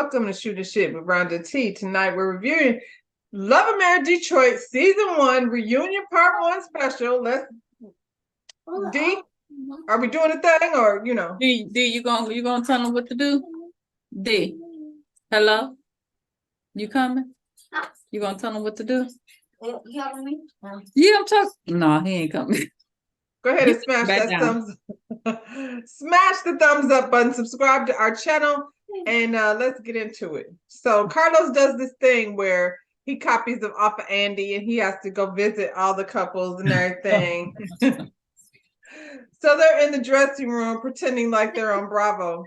welcome to Shooting Shit with Rhonda T. Tonight we're reviewing Love and Marriage Detroit Season 1 Reunion Part 1 Special. D, are we doing a thing or, you know? D, you gonna tell them what to do? D, hello? You coming? You gonna tell them what to do? You helping me? Yeah, I'm talking. No, he ain't coming. Go ahead and smash that thumbs. Smash the thumbs up button. Subscribe to our channel, and let's get into it. So Carlos does this thing where he copies them off of Andy, and he has to go visit all the couples and everything. So they're in the dressing room pretending like they're on Bravo,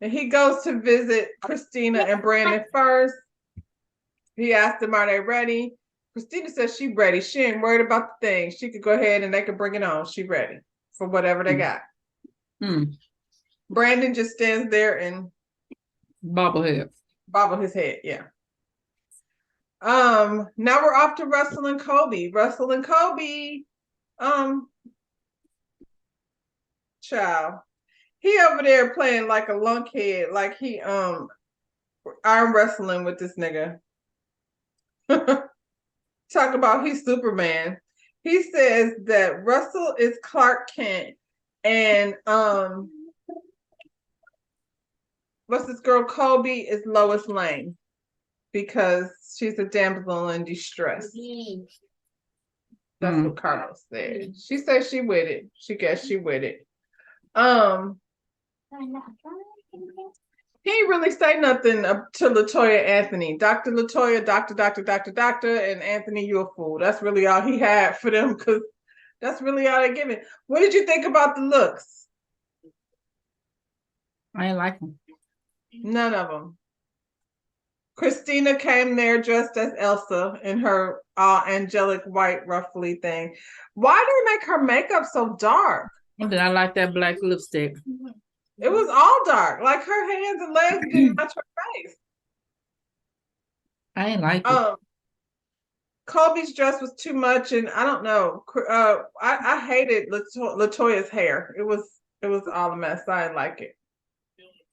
and he goes to visit Christina and Brandon first. He asked them, "Are they ready?" Christina says she's ready. She ain't worried about the thing. She could go ahead and they could bring it on. She ready for whatever they got. Brandon just stands there and bobble his head. Yeah. Now we're off to Russell and Kobe. Russell and Kobe. Child. He over there playing like a lunkhead, like he arm wrestling with this nigga. Talk about he's Superman. He says that Russell is Clark Kent and what's this girl? Kobe is Lois Lane because she's a damsel in distress. That's what Carlos said. She said she with it. She guessed she with it. He didn't really say nothing to LaToya Anthony. Dr. LaToya, doctor, and Anthony, you a fool. That's really all he had for them because that's really all they're giving. What did you think about the looks? I ain't like them. None of them. Christina came there dressed as Elsa in her angelic white ruffly thing. Why did they make her makeup so dark? I like that black lipstick. It was all dark. Like her hands and legs didn't match her face. I ain't like it. Kobe's dress was too much, and I don't know. I hated LaToya's hair. It was all a mess. I didn't like it.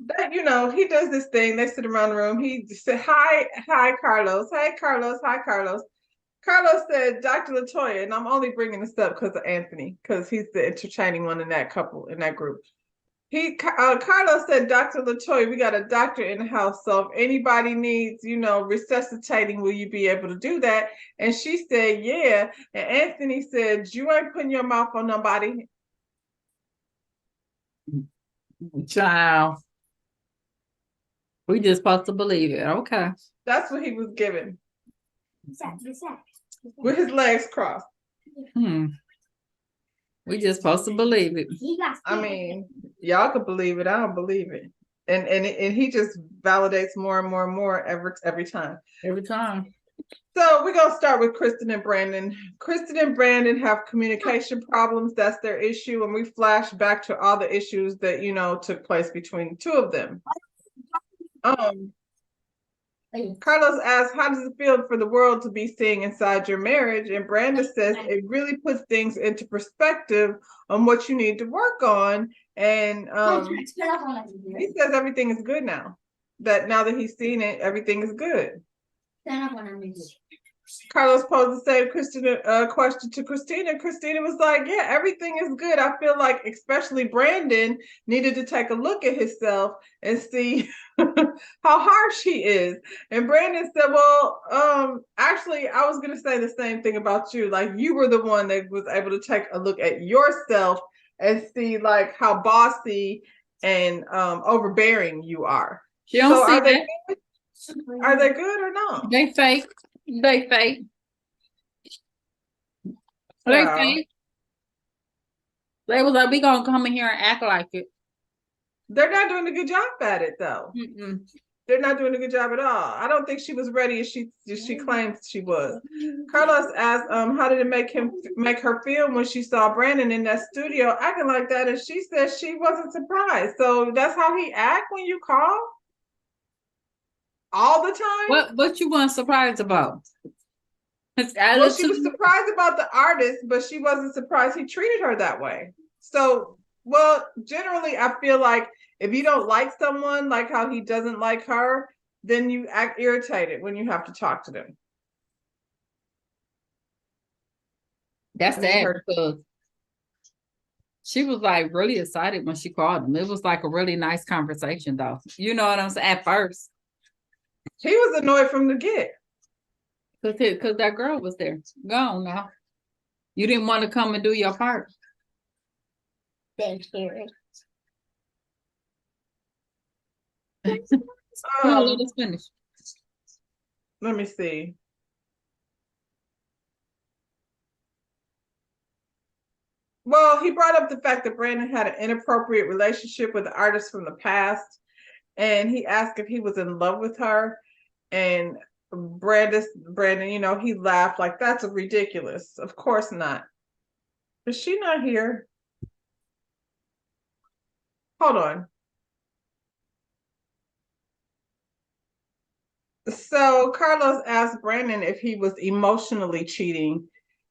But you know, he does this thing. They sit around the room. He said, "Hi, Carlos. Hey, Carlos. Hi, Carlos." Carlos said, "Dr. LaToya," and I'm only bringing this up because of Anthony, because he's the entertaining one in that couple, in that group. Carlos said, "Dr. LaToya, we got a doctor in the house, so if anybody needs, resuscitating, will you be able to do that?" And she said, "Yeah." And Anthony said, "You ain't putting your mouth on nobody." Child. We just supposed to believe it. Okay. That's what he was given. With his legs crossed. We just supposed to believe it. I mean, y'all could believe it. I don't believe it. And he just validates more and more and more every time. Every time. So we're going to start with Kristen and Brandon. Kristen and Brandon have communication problems. That's their issue. And we flash back to all the issues that, took place between the two of them. Carlos asks, "How does it feel for the world to be seeing inside your marriage?" And Brandon says it really puts things into perspective on what you need to work on. And he says everything is good now. That now that he's seen it, everything is good. Carlos posed the same question to Christina. Christina was like, "Yeah, everything is good. I feel like especially Brandon needed to take a look at himself and see how harsh he is." And Brandon said, "Well, actually, I was going to say the same thing about you. Like, you were the one that was able to take a look at yourself and see like how bossy and overbearing you are." So are they good? Are they good or not? They fake. They fake. They fake. They was like, "We gonna come in here and act like it." They're not doing a good job at it, though. They're not doing a good job at all. I don't think she was ready as she claims she was. Carlos asked, "How did it make her feel when she saw Brandon in that studio acting like that?" And she said she wasn't surprised. So that's how he act when you call all the time. What you weren't surprised about? Well, she was surprised about the artist, but she wasn't surprised he treated her that way. So, well, generally, I feel like if you don't like someone, like how he doesn't like her, then you act irritated when you have to talk to them. That's I need sad her. because she was like really excited when she called him. It was like a really nice conversation, though. You know what I'm saying? At first, He was annoyed from the get. because that girl was there. Gone now. You didn't want to come and do your part. Thank you. Come on, let us finish. Let me see. Well, he brought up the fact that Brandon had an inappropriate relationship with an artist from the past, and he asked if he was in love with her. And Brandon, you know, he laughed like, that's ridiculous. Of course not. Is she not here? Hold on. So Carlos asked Brandon if he was emotionally cheating,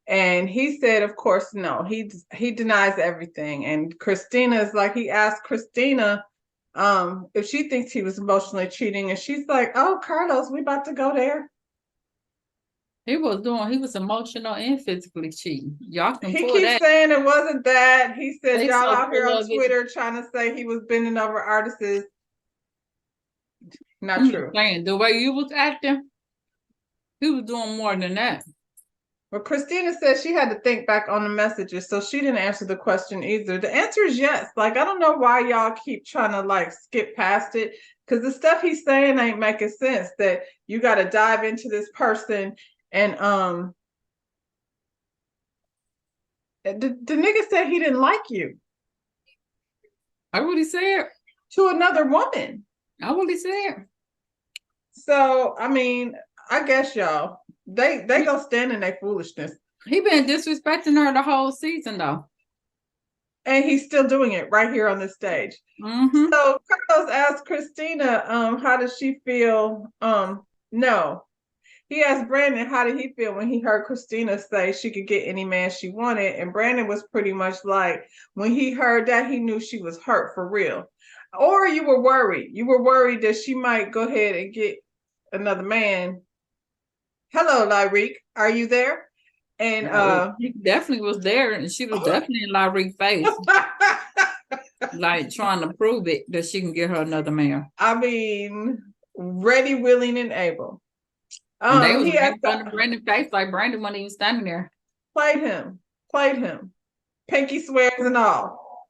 and he said, of course, no. He denies everything. And Christina is like, he asked Christina if she thinks he was emotionally cheating, and she's like, oh, Carlos, we about to go there. He was emotional and physically cheating. Y'all can He pull keeps that. saying it wasn't that. He said They y'all so out here full on of it. Twitter trying to say he was bending over artists. Not I'm true. saying the way you was acting, he was doing more than that. Well, Christina said she had to think back on the messages, so she didn't answer the question either. The answer is yes. Like, I don't know why y'all keep trying to like skip past it, because the stuff he's saying ain't making sense. That you got to dive into this person and the nigga said he didn't like you I really said. to another woman. I really said. So I mean, I guess y'all they gonna stand in their foolishness. He been disrespecting her the whole season though. And he's still doing it right here on this stage. Mm-hmm. So Carlos asked Christina, how does she feel? No. He asked Brandon, how did he feel when he heard Christina say she could get any man she wanted? And Brandon was pretty much like, when he heard that, he knew she was hurt for real. Or you were worried. You were worried that she might go ahead and get another man. Hello, Lyrique. Are you there? And he definitely was there, and she was definitely in Lyric's face, like trying to prove it that she can get her another man. I mean, ready, willing, and able. And they was He right in asked front of Brandon's face, like Brandon wasn't even standing there. played him, pinky swears and all.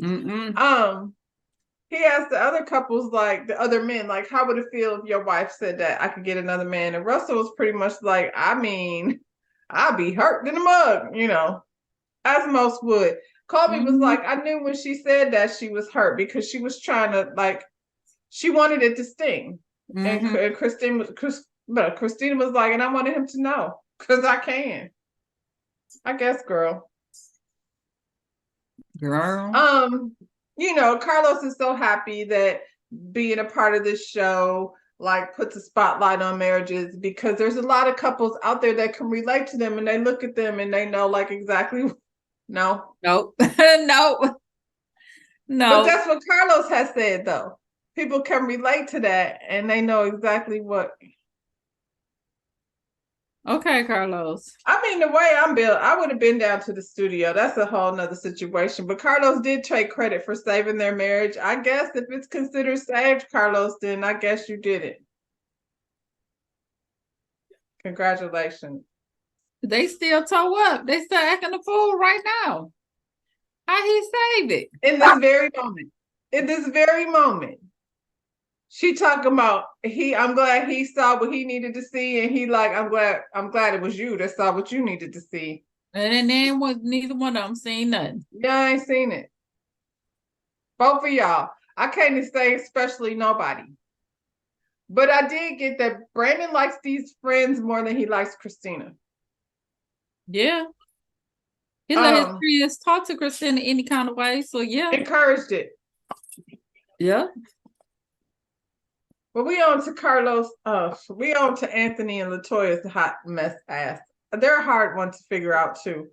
Mm-mm. He asked the other couples, like the other men, like, how would it feel if your wife said that I could get another man? And Russell was pretty much like, I mean, I'd be hurt in the mug, you know, as most would. Colby was like, I knew when she said that she was hurt because she was trying to, like, she wanted it to sting. And Christina was like, and I wanted him to know because I can. I guess, girl. You know, Carlos is so happy that being a part of this show like puts a spotlight on marriages, because there's a lot of couples out there that can relate to them, and they look at them and they know like exactly. No. Nope. No. But that's what Carlos has said, though. People can relate to that and they know exactly what. Okay, Carlos. I mean, the way I'm built, I would have been down to the studio. That's a whole nother situation. But Carlos did take credit for saving their marriage. I guess if it's considered saved, Carlos, then I guess you did it. Congratulations. They still toe up. They still acting a fool right now. How he saved it? In this very moment. In this very moment. She talking about I'm glad he saw what he needed to see, and he like, I'm glad it was you that saw what you needed to see. And then neither one of them seen nothing. Yeah, I ain't seen it. Both of y'all. I can't say especially nobody. But I did get that Brandon likes these friends more than he likes Christina. Yeah. He let his friends talk to Christina any kind of way. So yeah. Encouraged it. Yeah. But we on to Carlos. We on to Anthony and LaToya's hot mess ass. They're a hard one to figure out too.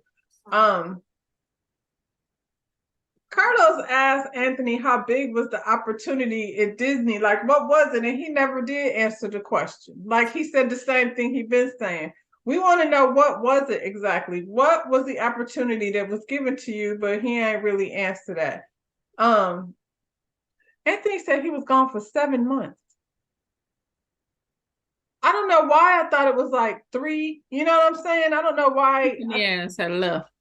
Carlos asked Anthony how big was the opportunity at Disney, like what was it? And he never did answer the question. Like he said the same thing he'd been saying. We want to know what was it exactly? What was the opportunity that was given to you, but he ain't really answered that. Um, Anthony said he was gone for 7 months. I don't know why I thought it was like 3. You know what I'm saying? I don't know why. Yes, I left.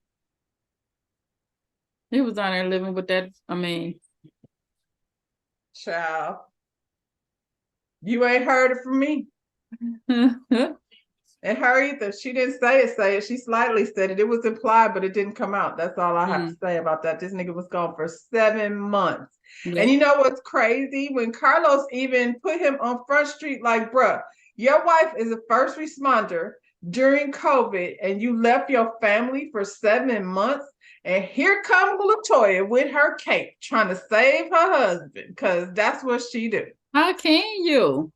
He was on there living with that. I mean, Child, you ain't heard it from me. And her either. She didn't say it. She slightly said it. It was implied, but it didn't come out. That's all I have to say about that. This nigga was gone for 7 months. Yeah. And you know what's crazy? When Carlos even put him on Front Street, like, bruh, your wife is a first responder during COVID, and you left your family for 7 months. And here comes LaToya with her cape, trying to save her husband, because that's what she do. How can you?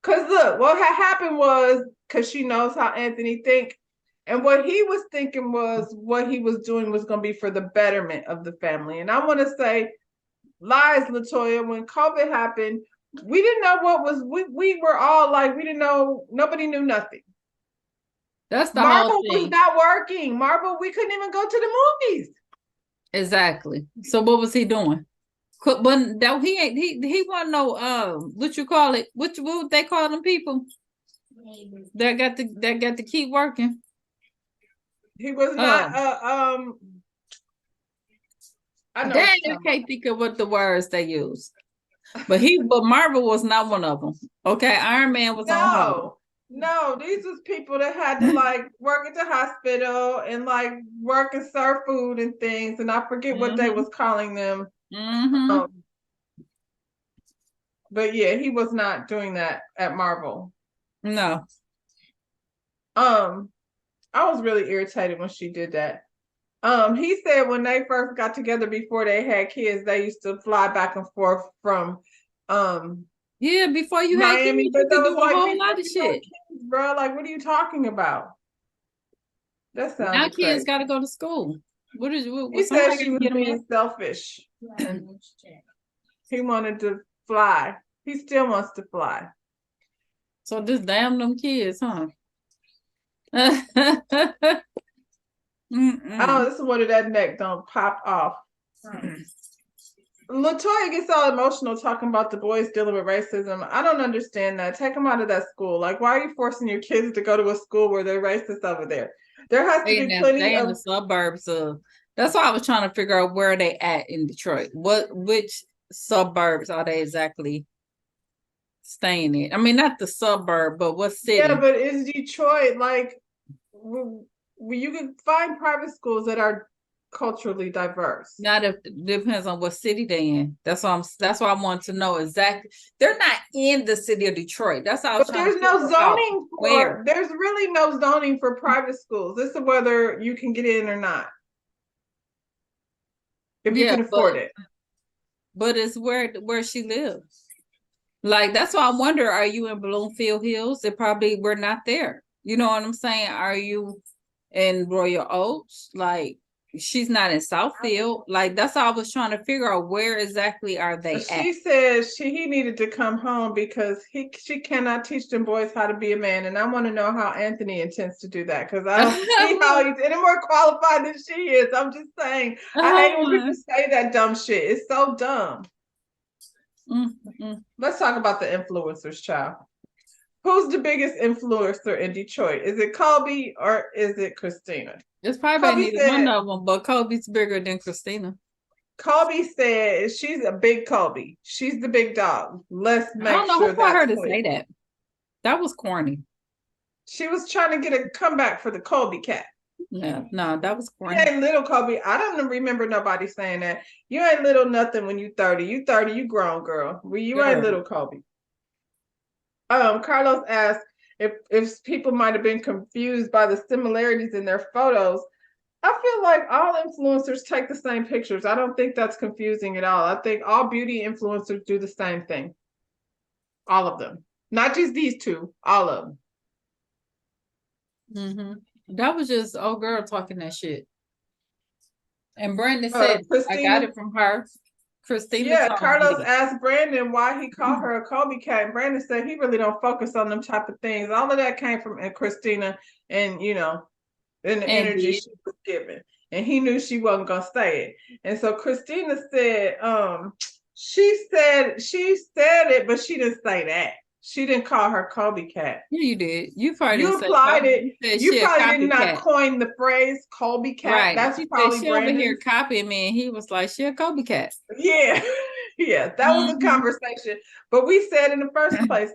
Because look, what had happened was, because she knows how Anthony think, and what he was thinking was what he was doing was going to be for the betterment of the family. And I want to say, lies, LaToya, when COVID happened, we didn't know what was, we were all like, we didn't know, nobody knew nothing. That's the Marvel whole thing. was not working. Marvel, we couldn't even go to the movies. Exactly. So what was he doing? But that he wasn't no what you call it? What would they call them people that got to keep working? He was not I know. I can't think of what the words they use. But Marvel was not one of them. Okay, Iron Man was on hold. No, these was people that had to like work at the hospital and like work and serve food and things, and I forget what they was calling them. But yeah, he was not doing that at Marvel. No. I was really irritated when she did that. He said when they first got together before they had kids, they used to fly back and forth from yeah, before you Miami, had kids, but you that could was do a like whole lot of shit. Kids, bro, like what are you talking about? That sounds now kids got to go to school. What is he said she was being selfish. He wanted to fly. He still wants to fly. So just damn them kids, huh? Oh, this is what that neck don't pop off. LaToya gets all emotional talking about the boys dealing with racism. I don't understand that. Take them out of that school. Like, why are you forcing your kids to go to a school where they're racist over there? There has to be plenty of the suburbs of. That's why I was trying to figure out where they at in Detroit. Which suburbs are they exactly staying in? I mean, not the suburb, but what city? Yeah, but is Detroit like? You can find private schools that are culturally diverse. Not if it depends on what city they're in. That's why I want to know exactly. They're not in the city of Detroit. That's all. But there's no zoning for. There's really no zoning for private schools. This is whether you can get in or not. If you can afford it. But it's where she lives. Like that's why I wonder: are you in Bloomfield Hills? We're not there. You know what I'm saying? Are you in Royal Oaks? Like. She's not in Southfield. Like that's all I was trying to figure out. Where exactly are they at? She said he needed to come home because she cannot teach them boys how to be a man. And I want to know how Anthony intends to do that because I don't see how he's any more qualified than she is. I'm just saying. I hate when people say that dumb shit. It's so dumb. Let's talk about the influencers, child. Who's the biggest influencer in Detroit? Is it Colby or is it Christina? It's probably neither one of them, but Colby's bigger than Christina. Colby said she's a big Colby. She's the big dog. Let's make sure. I don't know who brought her to say that. That was corny. She was trying to get a comeback for the Colby cat. Yeah, no, that was corny. You ain't little Colby. I don't remember nobody saying that. You ain't little nothing when you 30. You 30, you grown, girl. Well, you ain't little Colby. Carlos asked if people might have been confused by the similarities in their photos. I feel like all influencers take the same pictures. I don't think that's confusing at all. I think all beauty influencers do the same thing. All of them. Not just these two, all of them. That was just old girl talking that shit. And Brandon said, I got Christina. it from her. Christina Yeah, told Carlos me. asked Brandon why he called her a Kobe cat, and Brandon said he really don't focus on them type of things. All of that came from Christina, and and the And energy did. she was giving, and he knew she wasn't gonna say it. And so Christina said, she said it, but she didn't say that. She didn't call her Kobe cat. Yeah, you did. You probably You didn't say applied copy. it. You said You she a probably did not copycat. coin the phrase Kobe cat. Right. That's She said probably she over here Brandon's. copying me, and he was like, she a copycat. Yeah, yeah, that was a Mhm. conversation. But we said in the first place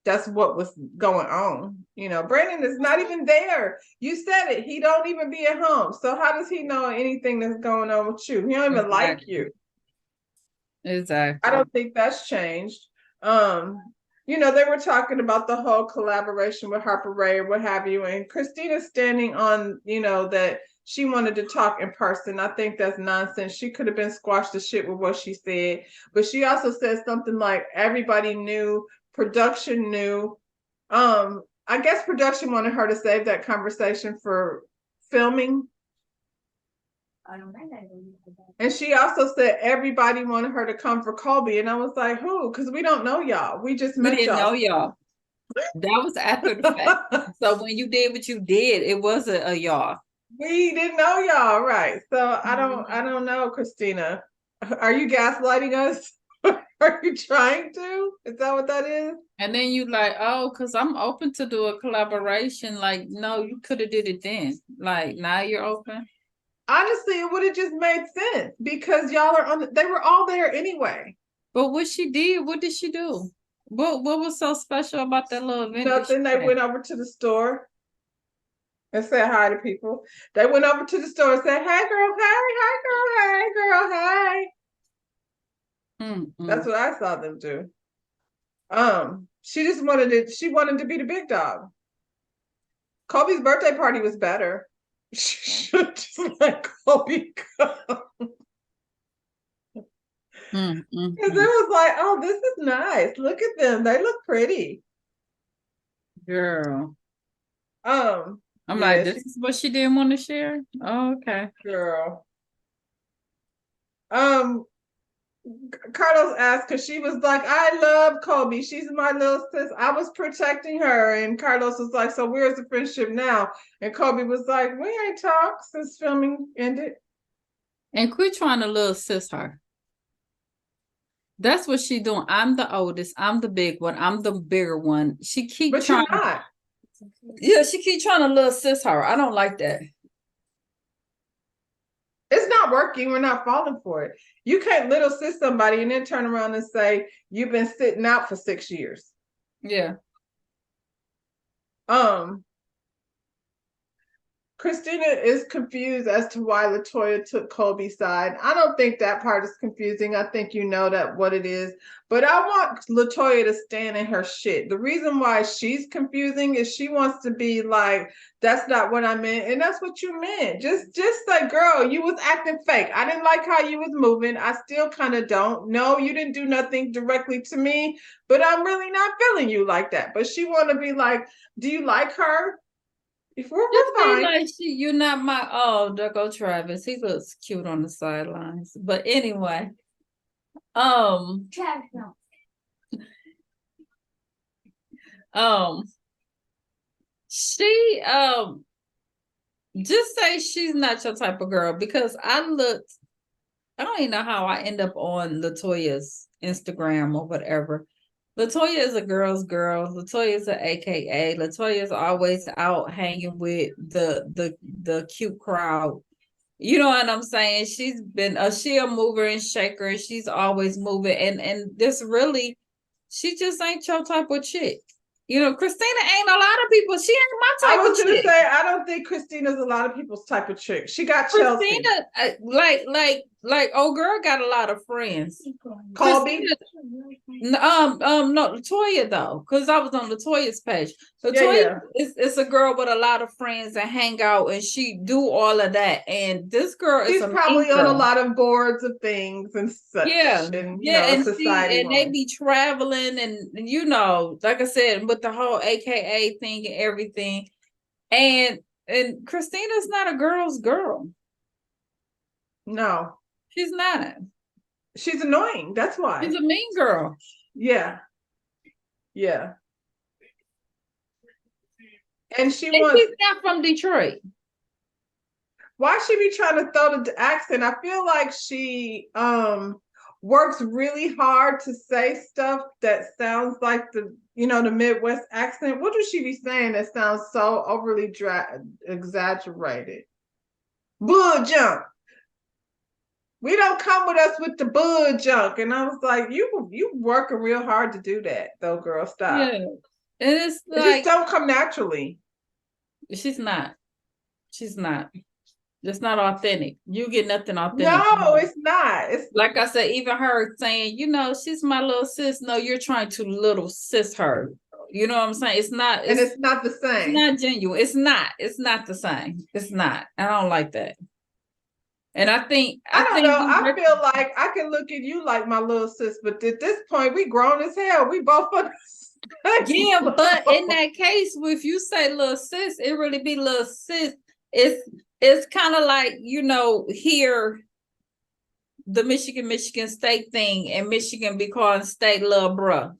that's what was going on. Brandon is not even there. You said it. He don't even be at home. So how does he know anything that's going on with you? He don't even like you. Exactly. I don't think that's changed. They were talking about the whole collaboration with Harper Ray or what have you, and Christina standing on, that she wanted to talk in person. I think that's nonsense. She could have been squashed to shit with what she said, but she also said something like everybody knew, production knew. I guess production wanted her to save that conversation for filming. And she also said everybody wanted her to come for Colby. And I was like, who? Because we don't know y'all. We just We met didn't know y'all. y'all. That was after the fact. So when you did what you did, it wasn't a y'all. We didn't know y'all, right? So I don't know, Christina. Are you gaslighting us? Are you trying to? Is that what that is? And then you like, oh, because I'm open to do a collaboration. Like, no, you could have did it then. Like, now you're open. Honestly, it would have just made sense because y'all are on. They were all there anyway. But what did she do? What was so special about that little event? Nothing. They went over to the store and said hi to people. They went over to the store and said, "Hey, girl, hey, girl, hey." That's what I saw them do. She just wanted it. She wanted to be the big dog. Kobe's birthday party was better. She should just let Kobe go. Because it was like, oh, this is nice. Look at them. They look pretty. Girl. I'm like, this is what she didn't want to share? Oh, okay. Girl. Carlos asked because she was like, I love Kobe. She's my little sis. I was protecting her. And Carlos was like, so where's the friendship now? And Kobe was like, we ain't talked since filming ended. And quit trying to little sis her. That's what she doing. I'm the oldest. I'm the big one. I'm the bigger one. She keep but trying. You're not. Yeah, she keep trying to little sis her. I don't like that. It's not working. We're not falling for it. You can't little sis somebody and then turn around and say you've been sitting out for 6 years. Yeah. Christina is confused as to why LaToya took Kobe's side. I don't think that part is confusing. I think you know that what it is. But I want LaToya to stand in her shit. The reason why she's confusing is she wants to be like, that's not what I meant. And that's what you meant. Just like, girl, you was acting fake. I didn't like how you was moving. I still kind of don't. No, you didn't do nothing directly to me, but I'm really not feeling you like that. But she want to be like, do you like her? If we're fine. Like you're not my there go Travis. He looks cute on the sidelines. But anyway. Travis, no. She just say she's not your type of girl because I don't even know how I end up on LaToya's Instagram or whatever. LaToya is a girl's girl. LaToya is an AKA. LaToya is always out hanging with the cute crowd. You know what I'm saying? She's been she a mover and shaker, and she's always moving. And this really, she just ain't your type of chick. Christina ain't a lot of people. She ain't my type of chick. I was gonna say I don't think Christina's a lot of people's type of chick. She got Chelsea. Christina, like old girl got a lot of friends. Colby. No, LaToya though, because I was on LaToya's page. LaToya is a girl with a lot of friends and hang out, and she do all of that. And this girl she's probably on a lot of boards of things and such. Yeah, and society. And they be traveling, and like I said, with the whole AKA thing and everything. And Christina's not a girl's girl. No, She's not. she's annoying. That's why. She's a mean girl. Yeah, yeah. And she And wants. she's not from Detroit. Why she be trying to throw the accent? I feel like she works really hard to say stuff that sounds like the Midwest accent. What does she be saying that sounds so overly exaggerated? Bull junk. We don't come with us with the bull junk. And I was like, you working real hard to do that though, girl. Stop. Yeah. And it's It just like don't come naturally. she's not. She's not. It's not authentic. You get nothing authentic. No, it's not. It's Like I said, even her saying, she's my little sis. No, you're trying to little sis her. You know what I'm saying? It's not. and it's not the It's same. not genuine. It's not. It's not the same. It's not. I don't like that. And I think I don't know. I feel like I can look at you like my little sis, but at this point, we grown as hell. We both yeah, but in that case, if you say little sis, it really be little sis. It's kind of like, here the Michigan State thing, and Michigan be calling state little brother.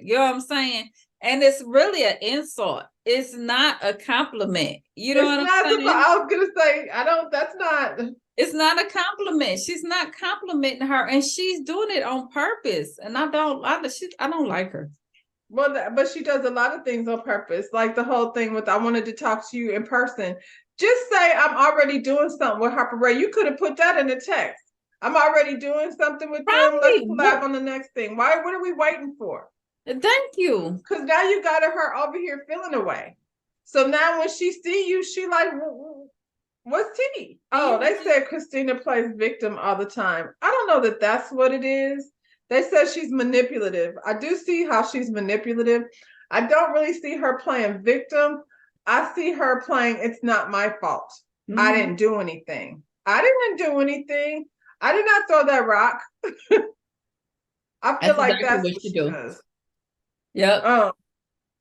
You know what I'm saying? And it's really an insult. It's not a compliment. You know what I'm saying? I was gonna say, I don't. That's not. It's not a compliment. She's not complimenting her, and she's doing it on purpose. And I don't like her. Well, but she does a lot of things on purpose, like the whole thing with I wanted to talk to you in person. Just say I'm already doing something with Harper Ray. You could have put that in the text. I'm already doing something with them. Let's collab on the next thing. What are we waiting for? Thank you. Because now you got her over here feeling away. So now when she see you, she like, what's tea? Oh, they said Christina plays victim all the time. I don't know that that's what it is. They said she's manipulative. I do see how she's manipulative. I don't really see her playing victim. I see her playing, it's not my fault. Mm-hmm. I didn't do anything. I did not throw that rock. I feel like that's what she does. Yep.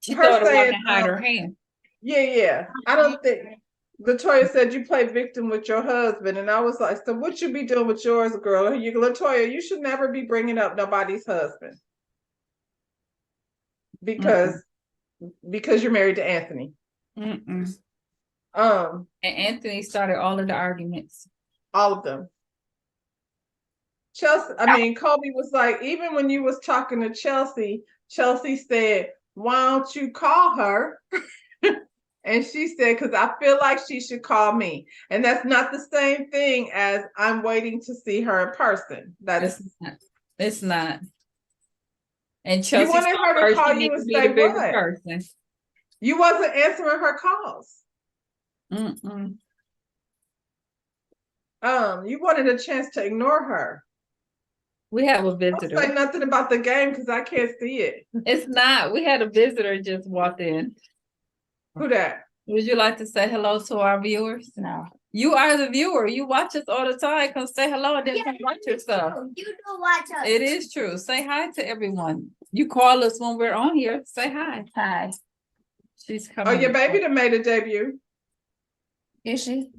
She thought it wasn't hide her hand. Yeah. I don't think. Latoya said you play victim with your husband, and I was like, so what you be doing with yours, girl? Latoya, you should never be bringing up nobody's husband because you're married to Anthony. And Anthony started all of the arguments. All of them. Colby was like, even when you was talking to Chelsea said, why don't you call her? And she said, because I feel like she should call me. And that's not the same thing as I'm waiting to see her in person. It's not. And Chelsea, you wanted her to call you and say what? Person. You wasn't answering her calls. You wanted a chance to ignore her. We have a visitor. Don't say nothing about the game because I can't see it. It's not. We had a visitor just walked in. Who that? Would you like to say hello to our viewers? No. You are the viewer. You watch us all the time. Come say hello and then come watch yourself. You do watch us. It is true. Say hi to everyone. You call us when we're on here. Say hi. Hi. She's coming. Oh, your baby that made a debut. Is she?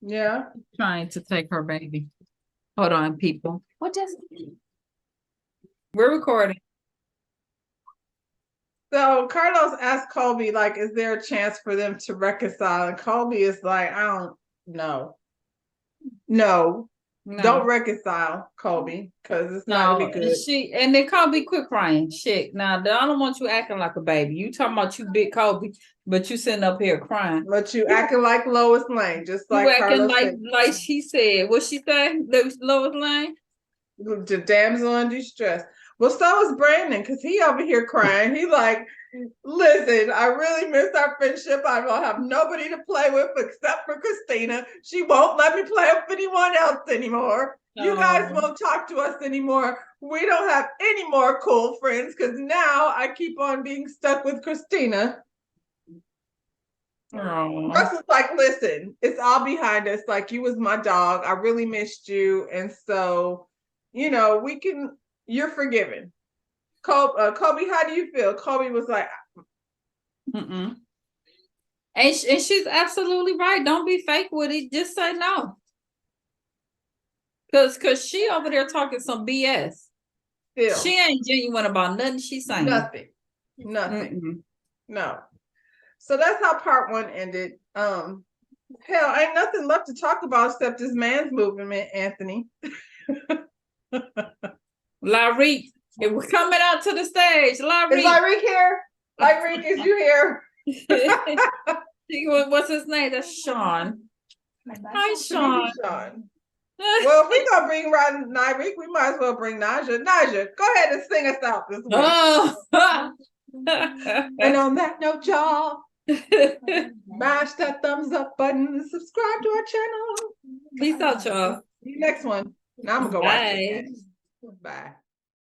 Yeah. Trying to take her baby. Hold on, people. What does it mean? We're recording. So Carlos asked Colby, like, is there a chance for them to reconcile? And Colby is like, I don't know. No. Don't reconcile, Colby, because it's not gonna be good. And then Colby quit crying. Shit. Now, I don't want you acting like a baby. You talking about you big Colby, but you sitting up here crying. But you acting like Lois Lane, just like you acting Carlos like she said. What she say? Lois Lane? The damsel in distress. Well, so is Brandon, because he over here crying. He like, listen, I really miss our friendship. I don't have nobody to play with except for Christina. She won't let me play with anyone else anymore. No. You guys won't talk to us anymore. We don't have any more cool friends because now I keep on being stuck with Christina. Russell's like, listen, it's all behind us. Like, you was my dog. I really missed you. And so, you're forgiven. Colby, how do you feel? Colby was like, And she's absolutely right. Don't be fake with it. Just say no. Cause she over there talking some BS. Still, She ain't genuine about nothing she's saying. nothing. No. So that's how part one ended. Hell, ain't nothing left to talk about except this man's movement, Anthony. Lyrique, it was coming out to the stage. Is Lyrique. Lyrique here? Lyrique, is you here? What's his name? That's Sean. Hi, Sean. Sean. Well, if we gonna bring Lyrique, we might as well bring Naja. Naja, go ahead and sing us out this week. Oh. And on that note, y'all, mash that thumbs up button, subscribe to our channel. Peace out, y'all. See you next one. Now I'm gonna go watch Bye. this. Bye.